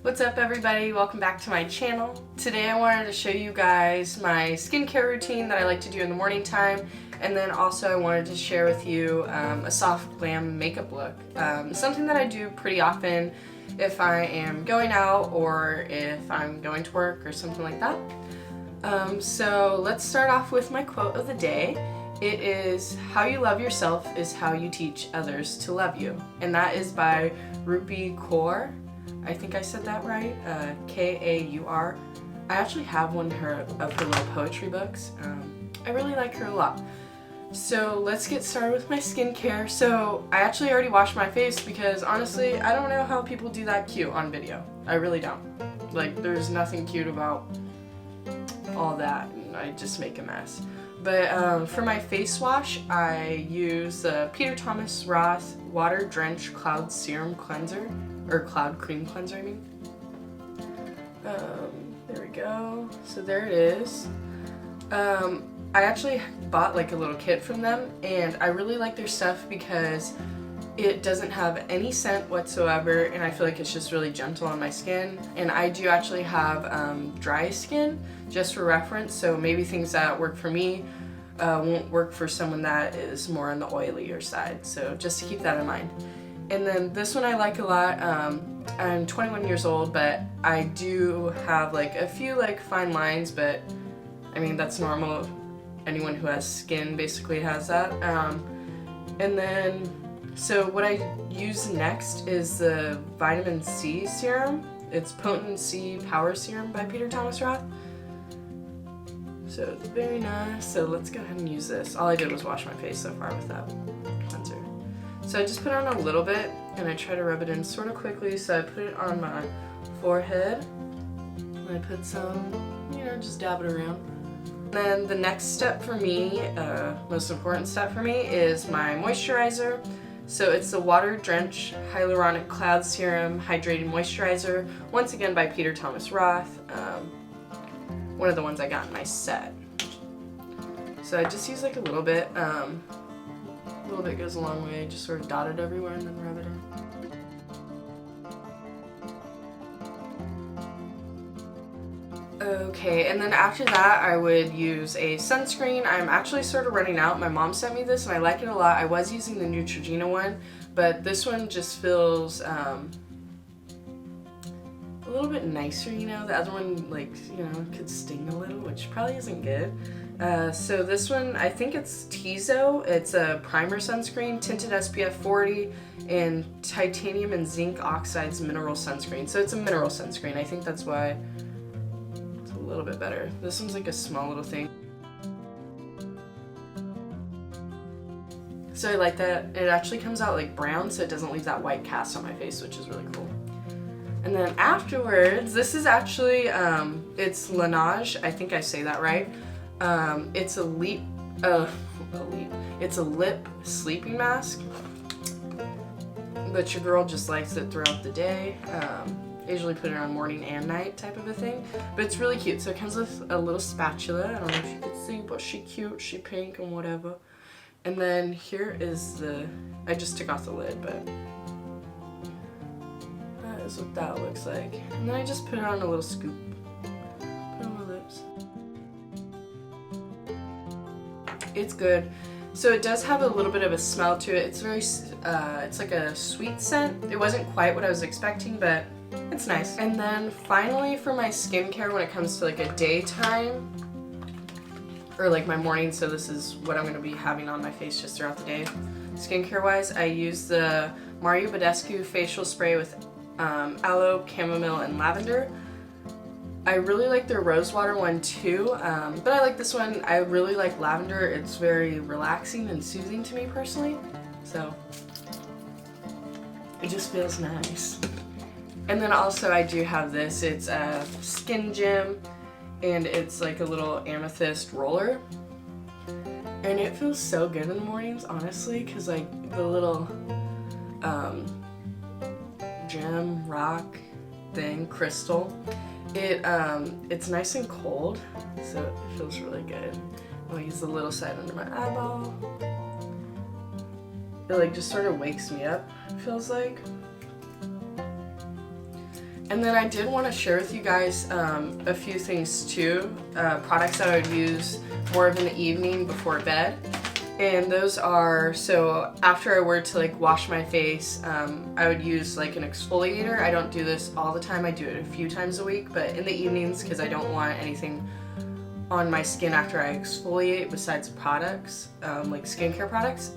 What's up everybody? Welcome back to my channel. Today I wanted to show you guys my skincare routine that I like to do in the morning time, and then also I wanted to share with you a soft glam makeup look. Something that I do pretty often if I am going out or if I'm going to work or something like that. So let's start off with my quote of the day. It is, "How you love yourself is how you teach others to love you." And that is by Rupi Kaur. I think I said that right, Kaur. I actually have one of her little poetry books. I really like her a lot. So let's get started with my skincare. So I actually already washed my face because honestly, I don't know how people do that cute on video. I really don't. Like, there's nothing cute about all that, and I just make a mess. But for my face wash, I use the Peter Thomas Roth Water Drenched Cloud Serum Cleanser. Or Cloud Cream Cleanser, I mean. There we go. So there it is. I actually bought like a little kit from them, and I really like their stuff because it doesn't have any scent whatsoever, and I feel like it's just really gentle on my skin. And I do actually have dry skin, just for reference, so maybe things that work for me won't work for someone that is more on the oilier side, so just to keep that in mind. And then this one I like a lot. I'm 21 years old, but I do have like a few like fine lines, but I mean that's normal. Anyone who has skin basically has that. And then, so what I use next is the vitamin C serum. It's Potent C Power Serum by Peter Thomas Roth. So it's very nice. So let's go ahead and use this. All I did was wash my face so far with that cleanser. So I just put on a little bit, and I try to rub it in sort of quickly. So I put it on my forehead, and I put some, just dab it around. Then the next step for me, most important step for me, is my moisturizer. So it's the Water Drenched Hyaluronic Cloud Serum Hydrating Moisturizer, once again by Peter Thomas Roth. One of the ones I got in my set. So I just use like a little bit. A little bit goes a long way, just sort of dot it everywhere and then rub it in. Okay, and then after that I would use a sunscreen. I'm actually sort of running out. My mom sent me this and I like it a lot. I was using the Neutrogena one, but this one just feels a little bit nicer, The other one, could sting a little, which probably isn't good. So this one, I think it's Tizo. It's a primer sunscreen, tinted SPF 40, and titanium and zinc oxides mineral sunscreen. So it's a mineral sunscreen. I think that's why it's a little bit better. This one's like a small little thing. So I like that. It actually comes out like brown, so it doesn't leave that white cast on my face, which is really cool. And then afterwards, this is actually, it's Laneige. I think I say that right. It's a it's a lip sleeping mask, but your girl just likes it throughout the day. I usually put it on morning and night type of a thing, but it's really cute. So it comes with a little spatula. I don't know if you can see, but she cute, she pink and whatever. And then here is I just took off the lid, but that is what that looks like. And then I just put it on a little scoop. Put it on my lips. It's good. So it does have a little bit of a smell to it. It's very, it's like a sweet scent. It wasn't quite what I was expecting, but it's nice. And then finally for my skincare, when it comes to like a daytime, or like my morning, so this is what I'm going to be having on my face just throughout the day. Skincare wise, I use the Mario Badescu facial spray with aloe, chamomile, and lavender. I really like their rose water one too, but I like this one. I really like lavender. It's very relaxing and soothing to me personally, so it just feels nice. And then also I do have this. It's a Skin Gym, and it's like a little amethyst roller, and it feels so good in the mornings, honestly, because like the little gem rock thing, crystal, it's nice and cold, so it feels really good. I'll use the little side under my eyeball. It like just sort of wakes me up, it feels like. And then I did want to share with you guys a few things too, products that I would use more of in the evening before bed. And those are, so after I were to like wash my face, I would use like an exfoliator. I don't do this all the time, I do it a few times a week, but in the evenings, because I don't want anything on my skin after I exfoliate besides products, like skincare products.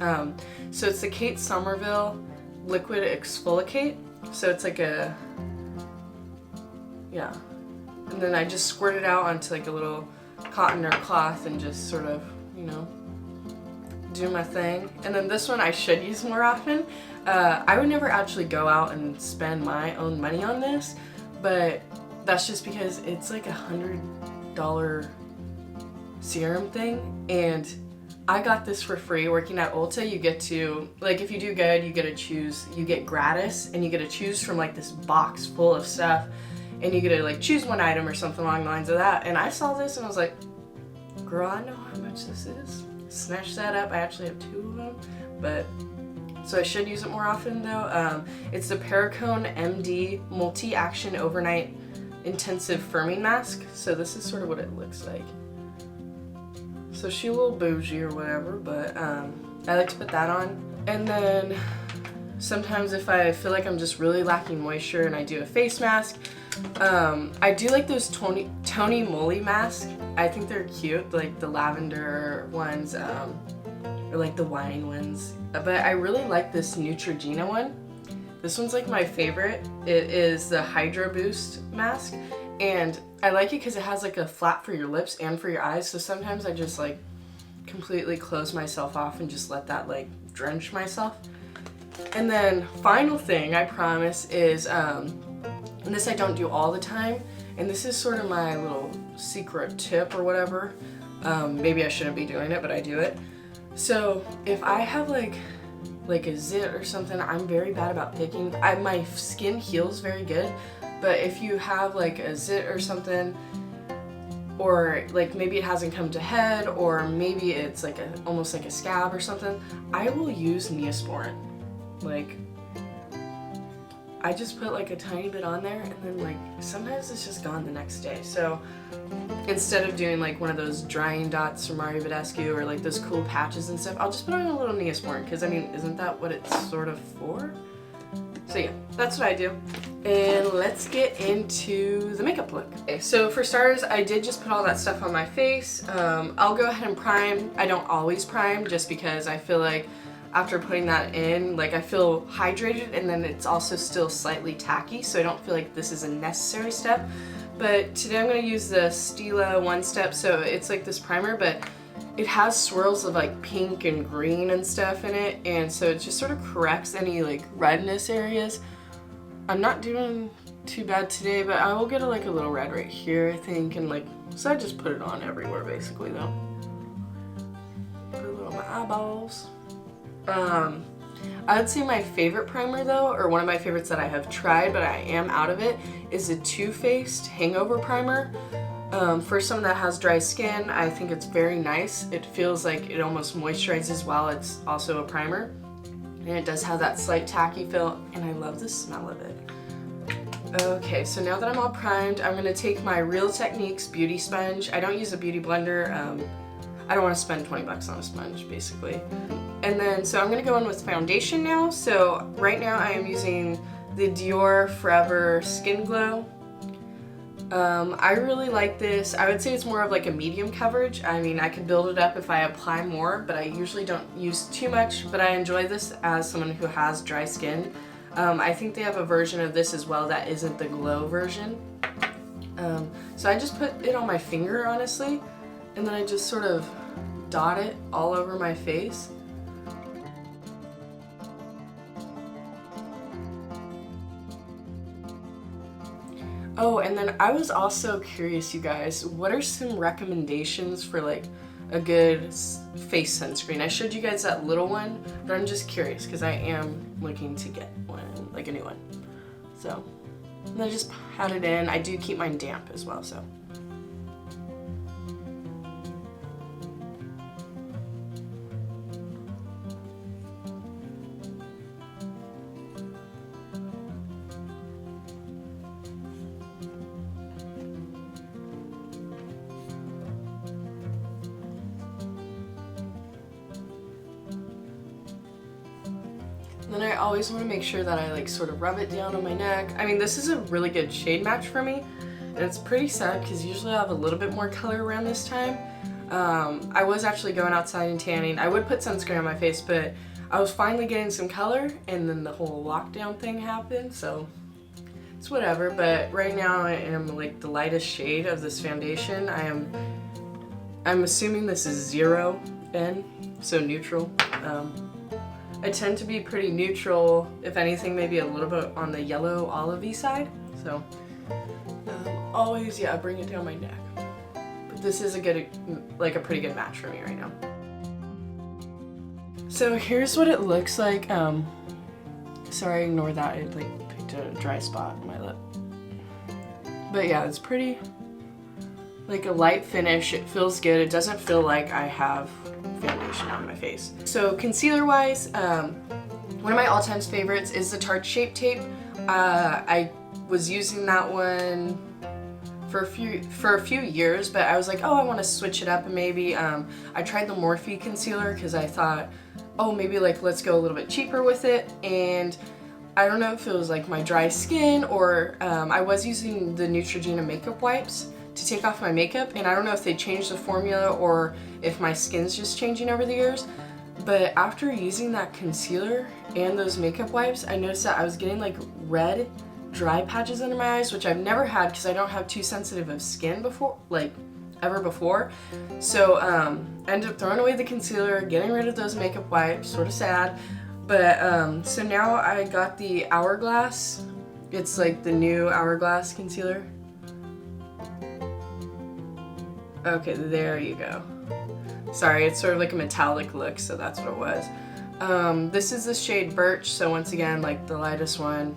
So it's the Kate Somerville Liquid Exfoliate. So it's like a, yeah. And then I just squirt it out onto like a little cotton or cloth and just sort of, you know, do my thing. And then this one I should use more often. I would never actually go out and spend my own money on this, but that's just because it's like $100 serum thing, and I got this for free working at Ulta. You get to, like, if you do good, you get to choose, you get gratis, and you get to choose from like this box full of stuff, and you get to like choose one item or something along the lines of that. And I saw this and I was like, girl, I know how much this is. Snatch that up. I actually have 2 of them, but so I should use it more often though. It's the Perricone MD Multi-Action Overnight Intensive Firming Mask. So this is sort of what it looks like. So she's a little bougie or whatever, but I like to put that on. And then sometimes if I feel like I'm just really lacking moisture and I do a face mask, I do like those Tony Moly masks. I think they're cute, like the lavender ones, or like the wine ones. But I really like this Neutrogena one. This one's like my favorite. It is the Hydro Boost mask, and I like it because it has like a flap for your lips and for your eyes. So sometimes I just like completely close myself off and just let that like drench myself. And then final thing I promise is, and this I don't do all the time, and this is sort of my little secret tip or whatever. Maybe I shouldn't be doing it, but I do it. So if I have like a zit or something, I'm very bad about picking. My skin heals very good, but if you have like a zit or something, or like maybe it hasn't come to head, or maybe it's like almost like a scab or something, I will use Neosporin. Like, I just put like a tiny bit on there, and then like sometimes it's just gone the next day. So instead of doing like one of those drying dots from Mario Badescu or like those cool patches and stuff, I'll just put on a little Neosporin, because I mean, isn't that what it's sort of for? So yeah, that's what I do. And let's get into the makeup look. Okay, so for starters, I did just put all that stuff on my face. I'll go ahead and prime. I don't always prime just because I feel like after putting that in, like I feel hydrated, and then it's also still slightly tacky, so I don't feel like this is a necessary step. But today I'm going to use the Stila One Step, so it's like this primer, but it has swirls of like pink and green and stuff in it, and so it just sort of corrects any like redness areas. I'm not doing too bad today, but I will get like a little red right here, I think, and like, so I just put it on everywhere basically though. Put a little on my eyeballs. I would say my favorite primer though, or one of my favorites that I have tried but I am out of it, is the Too Faced Hangover Primer. For someone that has dry skin, I think it's very nice. It feels like it almost moisturizes while it's also a primer. And it does have that slight tacky feel, and I love the smell of it. Okay, so now that I'm all primed, I'm going to take my Real Techniques Beauty Sponge. I don't use a beauty blender. I don't want to spend 20 bucks on a sponge, basically. And then, so I'm going to go in with foundation now. So right now I am using the Dior Forever Skin Glow. I really like this. I would say it's more of like a medium coverage. I mean, I could build it up if I apply more, but I usually don't use too much. But I enjoy this as someone who has dry skin. I think they have a version of this as well that isn't the glow version. So I just put it on my finger, honestly, and then I just sort of dot it all over my face. Oh, and then I was also curious, you guys, what are some recommendations for like a good face sunscreen? I showed you guys that little one, but I'm just curious because I am looking to get one, like a new one. So, and then I just pat it in. I do keep mine damp as well, so. Then I always want to make sure that I like sort of rub it down on my neck. I mean, this is a really good shade match for me, and it's pretty sad because usually I have a little bit more color around this time. I was actually going outside and tanning. I would put sunscreen on my face, but I was finally getting some color, and then the whole lockdown thing happened, so it's whatever. But right now I am like the lightest shade of this foundation. I'm assuming this is 0N, so neutral. I tend to be pretty neutral, if anything, maybe a little bit on the yellow olivey side. So always, yeah, bring it down my neck. But this is a pretty good match for me right now. So here's what it looks like. Sorry, ignore that. I like picked a dry spot on my lip. But yeah, it's pretty like a light finish. It feels good. It doesn't feel like I have foundation on my face. So concealer wise, one of my all-time favorites is the Tarte Shape Tape. I was using that one for a few years, but I was like, oh, I want to switch it up, and maybe I tried the Morphe concealer because I thought, oh, maybe like let's go a little bit cheaper with it. And I don't know if it was like my dry skin or I was using the Neutrogena makeup wipes to take off my makeup, and I don't know if they changed the formula or if my skin's just changing over the years, but after using that concealer and those makeup wipes, I noticed that I was getting like red dry patches under my eyes, which I've never had because I don't have too sensitive of skin before, like ever before. So I ended up throwing away the concealer, getting rid of those makeup wipes, sort of sad. But so now I got the Hourglass. It's like the new Hourglass concealer. Okay, there you go. Sorry, it's sort of like a metallic look, so that's what it was. This is the shade Birch, so once again, like the lightest one.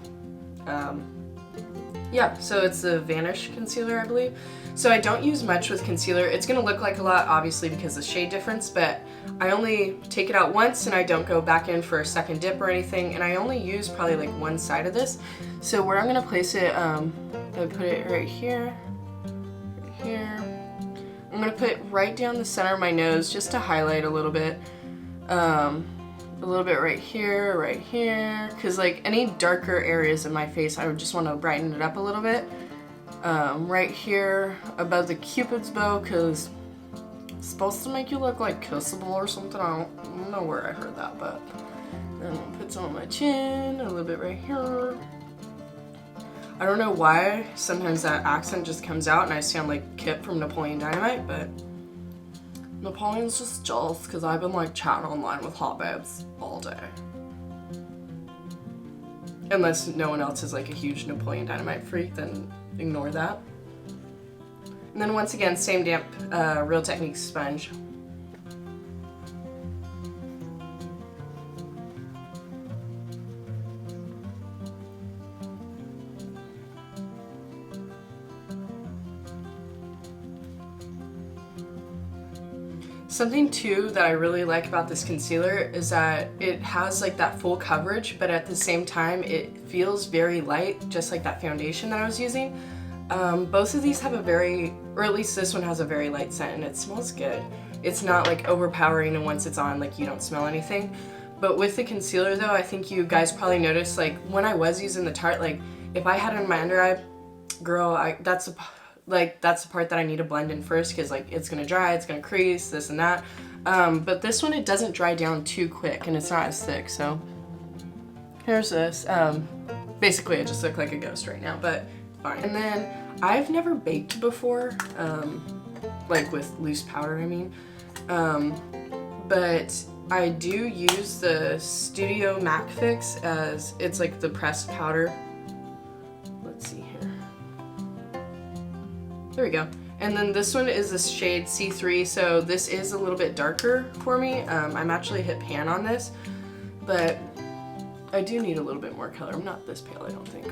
Yeah, so it's the Vanish concealer, I believe. So I don't use much with concealer. It's gonna look like a lot, obviously, because of the shade difference, but I only take it out once and I don't go back in for a second dip or anything, and I only use probably like one side of this. So where I'm gonna place it, I put it right here, right here. I'm gonna put it right down the center of my nose just to highlight a little bit. A little bit right here, because like any darker areas in my face, I would just want to brighten it up a little bit. Right here above the Cupid's bow, because it's supposed to make you look like kissable or something. I don't know where I heard that, but then I'll put some on my chin, a little bit right here. I don't know why sometimes that accent just comes out and I sound like Kip from Napoleon Dynamite, but Napoleon's just jealous because I've been like chatting online with hot babes all day. Unless no one else is like a huge Napoleon Dynamite freak, then ignore that. And then once again, same damp Real Techniques sponge. Something too that I really like about this concealer is that it has like that full coverage, but at the same time it feels very light, just like that foundation that I was using. Both of these have a very, or at least this one has a very light scent, and it smells good. It's not like overpowering, and once it's on, like you don't smell anything. But with the concealer though, I think you guys probably noticed, like when I was using the Tarte, like if I had it in my under eye, girl, that's the part that I need to blend in first, because like it's gonna dry, it's gonna crease, this and that. But this one, it doesn't dry down too quick, and it's not as thick. So here's this. Basically I just look like a ghost right now, but fine. And then I've never baked before, like with loose powder, I mean. But I do use the Studio Mac Fix as, it's like the pressed powder. Let's see here. There we go. And then this one is the shade C3, so this is a little bit darker for me. I'm actually hit pan on this, but I do need a little bit more color. I'm not this pale, I don't think.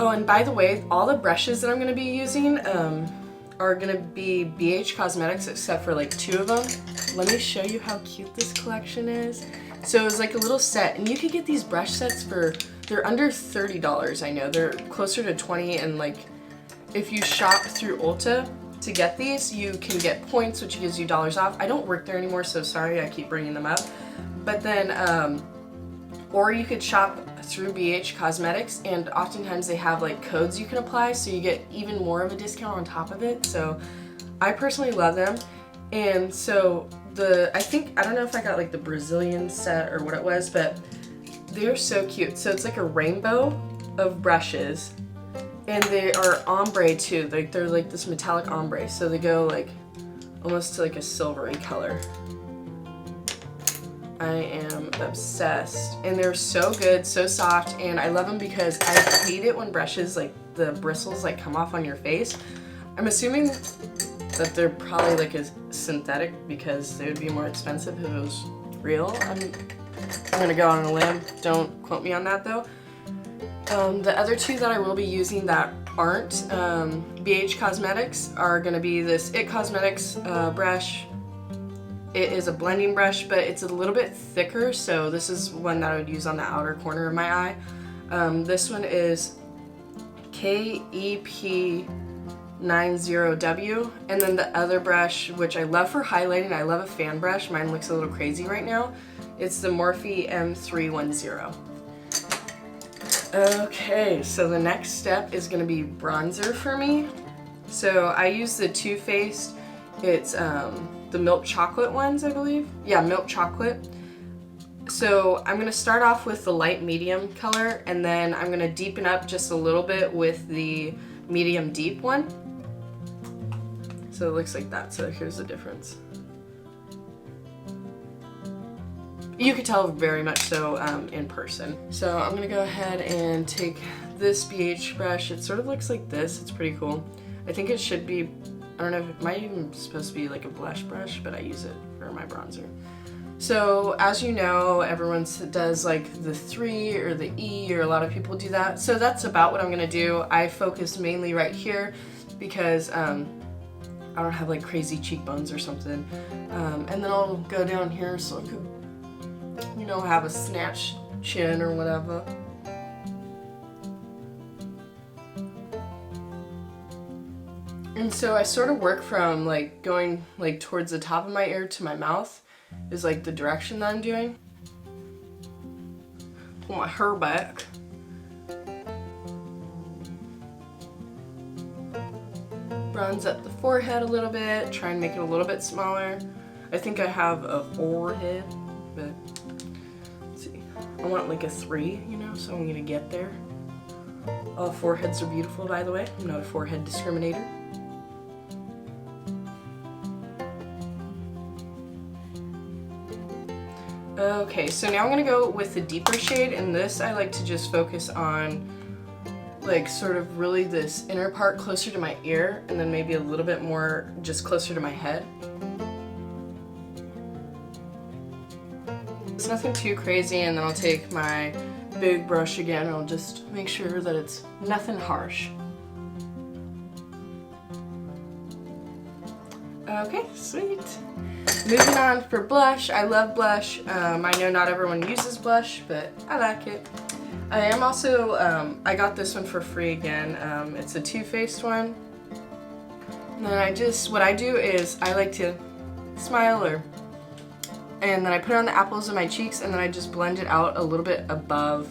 Oh, and by the way, all the brushes that I'm going to be using are going to be BH Cosmetics, except for like 2 of them. Let me show you how cute this collection is. So it was like a little set, and you could get these brush sets for, they're under $30, I know. They're closer to $20, and like if you shop through Ulta, to get these. You can get points, which gives you dollars off. I don't work there anymore, so sorry I keep bringing them up. But then, or you could shop through BH Cosmetics, and oftentimes they have like codes you can apply, so you get even more of a discount on top of it. So I personally love them. And so I don't know if I got like the Brazilian set or what it was, but they're so cute. So it's like a rainbow of brushes, and they are ombre too. Like they're like this metallic ombre, so they go like almost to like a silvery color. I am obsessed, and they're so good, so soft, and I love them because I hate it when brushes, like the bristles like come off on your face. I'm assuming that they're probably like a synthetic because they would be more expensive if it was real. I'm gonna go on a limb, don't quote me on that though. The other two that I will be using that aren't BH Cosmetics are gonna be this IT Cosmetics brush. It is a blending brush, but it's a little bit thicker, so this is one that I would use on the outer corner of my eye. This one is KEP90W, and then the other brush, which I love for highlighting, I love a fan brush, mine looks a little crazy right now, it's the Morphe M310. Okay, so the next step is going to be bronzer for me. So I use the Too Faced, it's the milk chocolate ones, I believe. Yeah, milk chocolate. So I'm going to start off with the light medium color, and then I'm going to deepen up just a little bit with the medium deep one. So it looks like that. So here's the difference. You could tell very much so in person. So I'm gonna go ahead and take this BH brush. It sort of looks like this. It's pretty cool. I think it should be, I don't know if it might even be supposed to be like a blush brush, but I use it for my bronzer. So as you know, everyone does like the 3 or the E, or a lot of people do that. So that's about what I'm gonna do. I focus mainly right here because I don't have like crazy cheekbones or something. And then I'll go down here so I could, you know, have a snatched chin or whatever. And so I sort of work from like going like towards the top of my ear to my mouth is like the direction that I'm doing. Pull my hair back. Bronze up the forehead a little bit, try and make it a little bit smaller. I think I have a forehead, but let's see. I want like a 3, you know, so I'm gonna get there. All foreheads are beautiful, by the way. I'm not a forehead discriminator. Okay, so now I'm gonna go with the deeper shade, and this I like to just focus on like sort of really this inner part closer to my ear, and then maybe a little bit more just closer to my head. It's nothing too crazy, and then I'll take my big brush again and I'll just make sure that it's nothing harsh. Okay, sweet. Moving on for blush. I love blush. I know not everyone uses blush, but I like it. I am also, I got this one for free again. It's a Too Faced one. And then what I do is I like to smile, and then I put it on the apples of my cheeks, and then I just blend it out a little bit above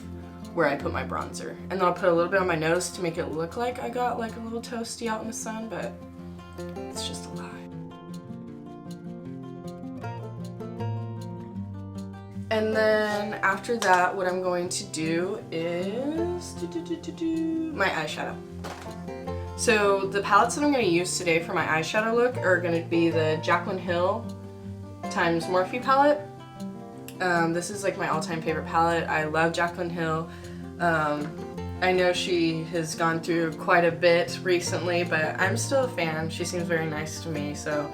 where I put my bronzer. And then I'll put a little bit on my nose to make it look like I got like a little toasty out in the sun, but it's just a lie. And then after that, what I'm going to do is my eyeshadow. So the palettes that I'm going to use today for my eyeshadow look are going to be the Jaclyn Hill times Morphe palette. This is like my all-time favorite palette. I love Jaclyn Hill. I know she has gone through quite a bit recently, but I'm still a fan. She seems very nice to me, so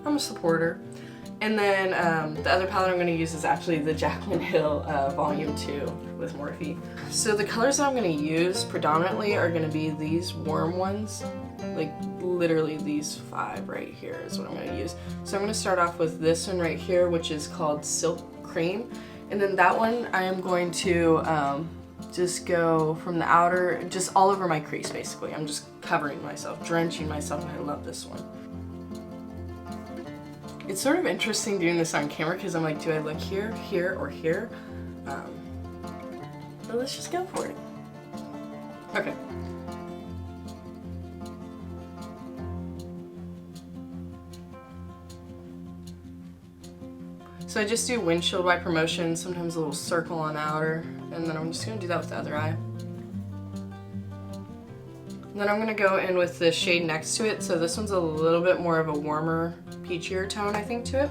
I'm a supporter. And then the other palette I'm going to use is actually the Jaclyn Hill Volume 2 with Morphe. So the colors that I'm going to use predominantly are going to be these warm ones. Like literally these 5 right here is what I'm going to use. So I'm going to start off with this one right here, which is called Silk Cream. And then that one I am going to just go from the outer, just all over my crease basically. I'm just covering myself, drenching myself, and I love this one. It's sort of interesting doing this on camera because I'm like, do I look here, here, or here? But let's just go for it. Okay. So I just do windshield wiper motion, sometimes a little circle on outer, and then I'm just going to do that with the other eye. And then I'm going to go in with the shade next to it, so this one's a little bit more of a warmer, peachier tone, I think, to it.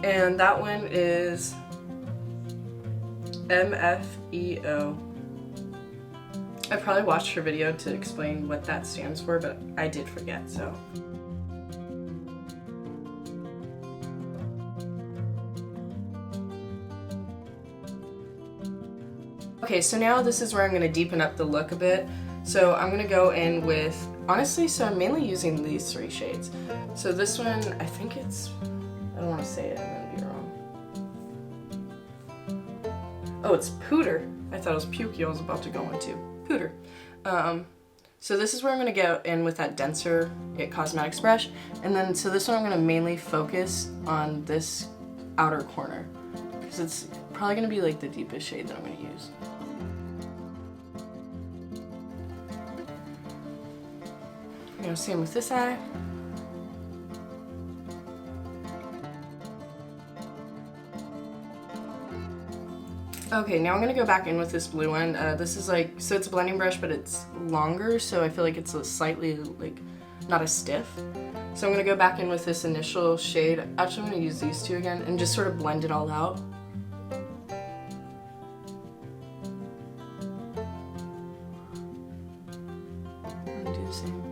And that one is MFEO. I probably watched her video to explain what that stands for, but I did forget, so. Okay, so now this is where I'm going to deepen up the look a bit. So I'm going to go in with, honestly, so I'm mainly using these 3 shades. So this one, I think it's, I don't want to say it, I'm going to be wrong. Oh, it's Pooter. I thought it was Pukey I was about to go into. Pooter. So this is where I'm going to go in with that denser It Cosmetics brush. And then, so this one I'm going to mainly focus on this outer corner. Because it's probably going to be like the deepest shade that I'm going to use. You know, same with this eye. Okay, now I'm gonna go back in with this blue one. This is like, so it's a blending brush, but it's longer, so I feel like it's a slightly, like, not as stiff. So I'm gonna go back in with this initial shade. Actually, I'm gonna use these 2 again and just sort of blend it all out. And do the same.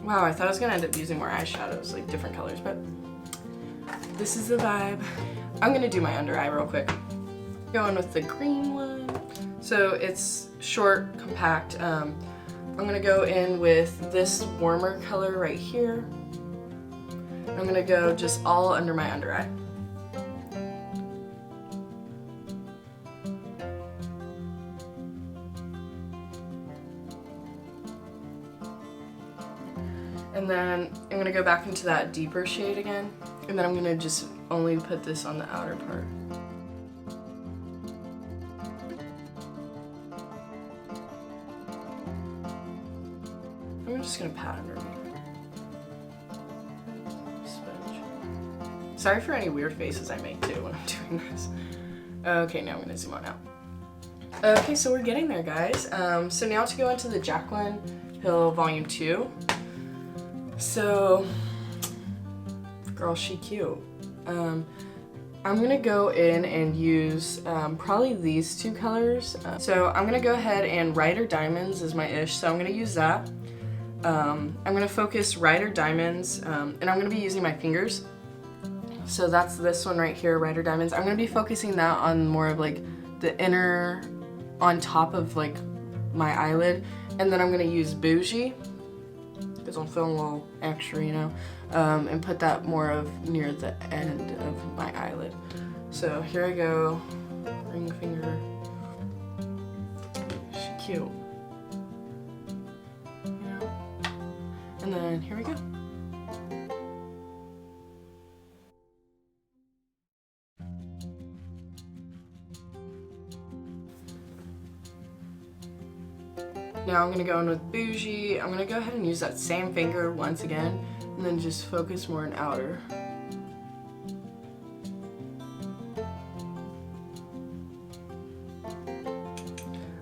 Wow, I thought I was gonna end up using more eyeshadows, like different colors, but this is the vibe. I'm gonna do my under eye real quick. Going with the green one. So it's short, compact. I'm gonna go in with this warmer color right here. I'm gonna go just all under my under eye. And then I'm going to go back into that deeper shade again, and then I'm going to just only put this on the outer part. I'm just going to pat underneath. Sponge. Sorry for any weird faces I make too when I'm doing this. Okay, now I'm going to zoom on out. Okay, so we're getting there, guys. So now to go into the Jaclyn Hill Volume 2. So, girl, she cute. I'm gonna go in and use probably these 2 colors. So I'm gonna go ahead and Rider Diamonds is my ish, so I'm gonna use that. I'm gonna focus Rider Diamonds, and I'm gonna be using my fingers. So that's this one right here, Rider Diamonds. I'm gonna be focusing that on more of like the inner, on top of like my eyelid, and then I'm gonna use Bougie, because I'm feeling a little extra, you know, and put that more of near the end of my eyelid. So here I go, ring finger. She's cute. Yeah. And then here we go. Now I'm going to go in with Bougie. I'm going to go ahead and use that same finger once again, and then just focus more on outer. I'm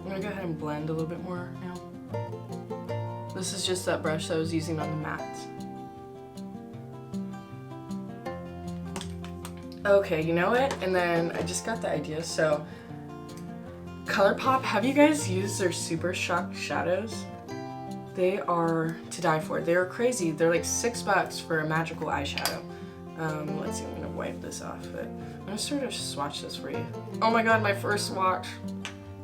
going to go ahead and blend a little bit more now. This is just that brush that I was using on the mats. Okay, you know what? And then I just got the idea, so ColourPop, have you guys used their Super Shock shadows? They are to die for. They are crazy. They're like $6 for a magical eyeshadow. Let's see, I'm gonna wipe this off, but I'm gonna sort of swatch this for you. Oh my god, my first swatch.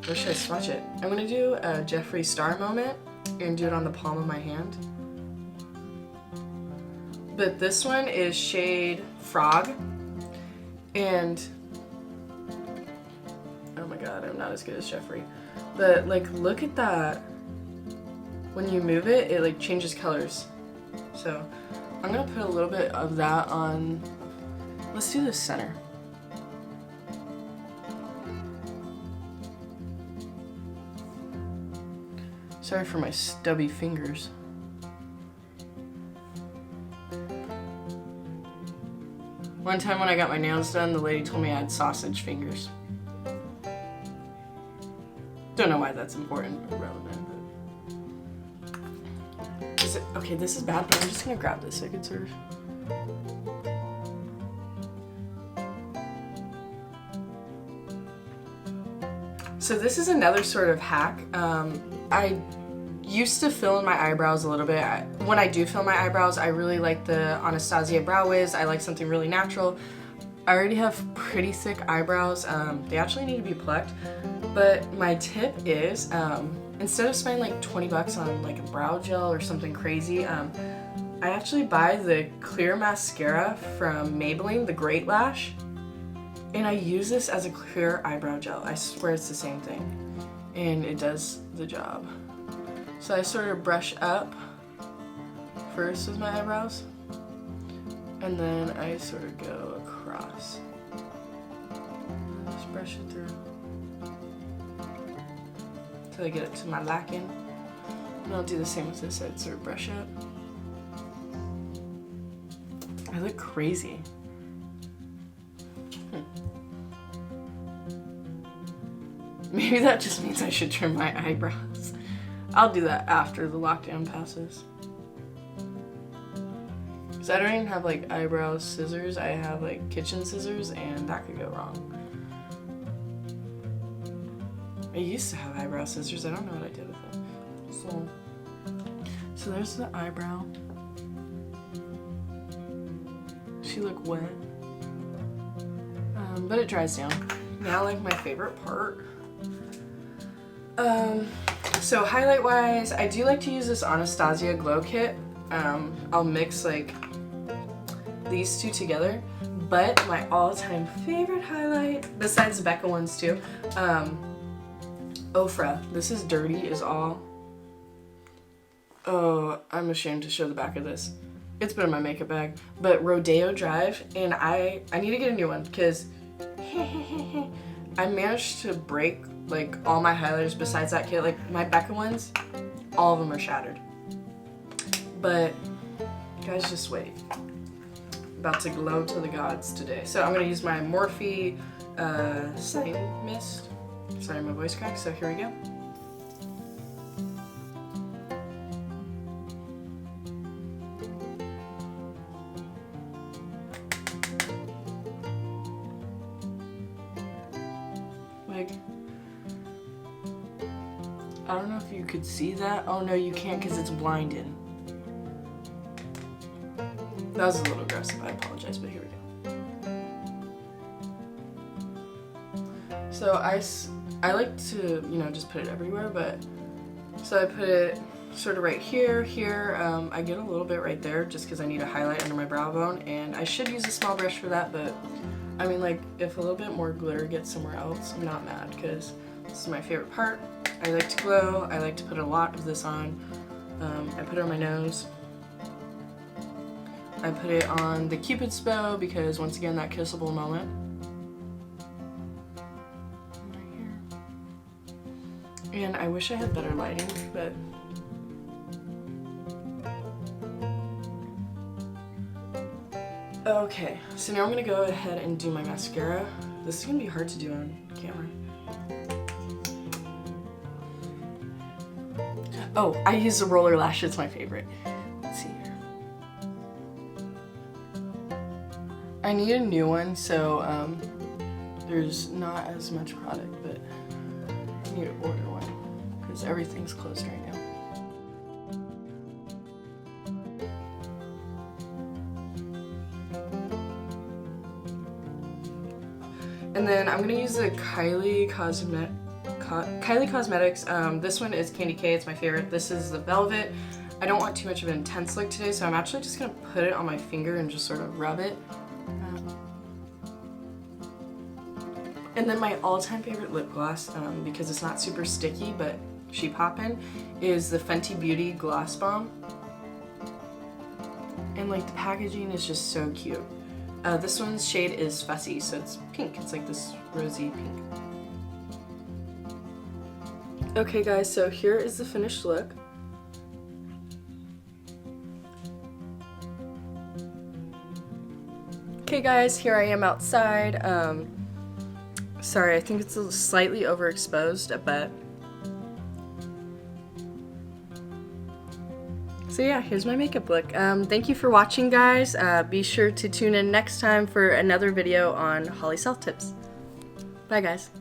Where should I swatch it? I'm gonna do a Jeffree Star moment and do it on the palm of my hand. But this one is shade Frog, and oh my god. god, I'm not as good as Jeffrey. But like, look at that. When you move it, it like changes colors. So I'm gonna put a little bit of that on. Let's do the center. Sorry for my stubby fingers. One time when I got my nails done, the lady told me I had sausage fingers. Don't know why that's important or relevant, but... Is it... Okay, this is bad, but I'm just gonna grab this so I can serve. So this is another sort of hack. I used to fill in my eyebrows a little bit. When I do fill my eyebrows, I really like the Anastasia Brow Wiz. I like something really natural. I already have pretty thick eyebrows. They actually need to be plucked. But my tip is, instead of spending like 20 bucks on like a brow gel or something crazy, I actually buy the clear mascara from Maybelline, the Great Lash. And I use this as a clear eyebrow gel. I swear it's the same thing. And it does the job. So I sort of brush up first with my eyebrows. And then I sort of go across. Just brush it through. Until I get it to my liking. And I'll do the same with this side, sort of brush up. I look crazy. Maybe that just means I should trim my eyebrows. I'll do that after the lockdown passes. Because I don't even have like eyebrow scissors, I have like kitchen scissors, and that could go wrong. I used to have eyebrow scissors, I don't know what I did with it. So there's the eyebrow. She look wet. But it dries down. Now like my favorite part. So highlight wise, I do like to use this Anastasia Glow Kit. I'll mix like these two together, but my all-time favorite highlight, besides the Becca ones too, Ofra. This is Dirty is all. Oh, I'm ashamed to show the back of this. It's been in my makeup bag, but Rodeo Drive, and I need to get a new one because I managed to break like all my highlighters besides that kit. Like my Becca ones, all of them are shattered. But guys, just wait. About to glow to the gods today. So I'm gonna use my Morphe setting mist. Sorry, my voice cracked. So here we go. Like, I don't know if you could see that. Oh no, you can't because it's blinded. That was a little aggressive, I apologize, but here we go. So I like to, you know, just put it everywhere, but so I put it sort of right here, I get a little bit right there just because I need a highlight under my brow bone, and I should use a small brush for that, but I mean, like, if a little bit more glitter gets somewhere else, I'm not mad because this is my favorite part. I like to glow, I like to put a lot of this on. I put it on my nose. I put it on the Cupid's bow because, once again, that kissable moment. Right here. And I wish I had better lighting, but okay, so now I'm gonna go ahead and do my mascara. This is gonna be hard to do on camera. Oh, I use the roller lash, it's my favorite. Let's see here. I need a new one, so there's not as much product, but I need to order one because everything's closed right now. And then I'm gonna use the Kylie Cosmetics. This one is Candy K, it's my favorite. This is the Velvet. I don't want too much of an intense look today, so I'm actually just gonna put it on my finger and just sort of rub it. And then my all-time favorite lip gloss, because it's not super sticky but sheet poppin', is the Fenty Beauty Gloss Bomb. And like the packaging is just so cute. This one's shade is Fussy, so it's pink. It's like this rosy pink. Okay guys, so here is the finished look. Okay guys, here I am outside. Sorry, I think it's slightly overexposed, but so yeah, here's my makeup look. Thank you for watching, guys. Be sure to tune in next time for another video on Holly Self Tips. Bye guys.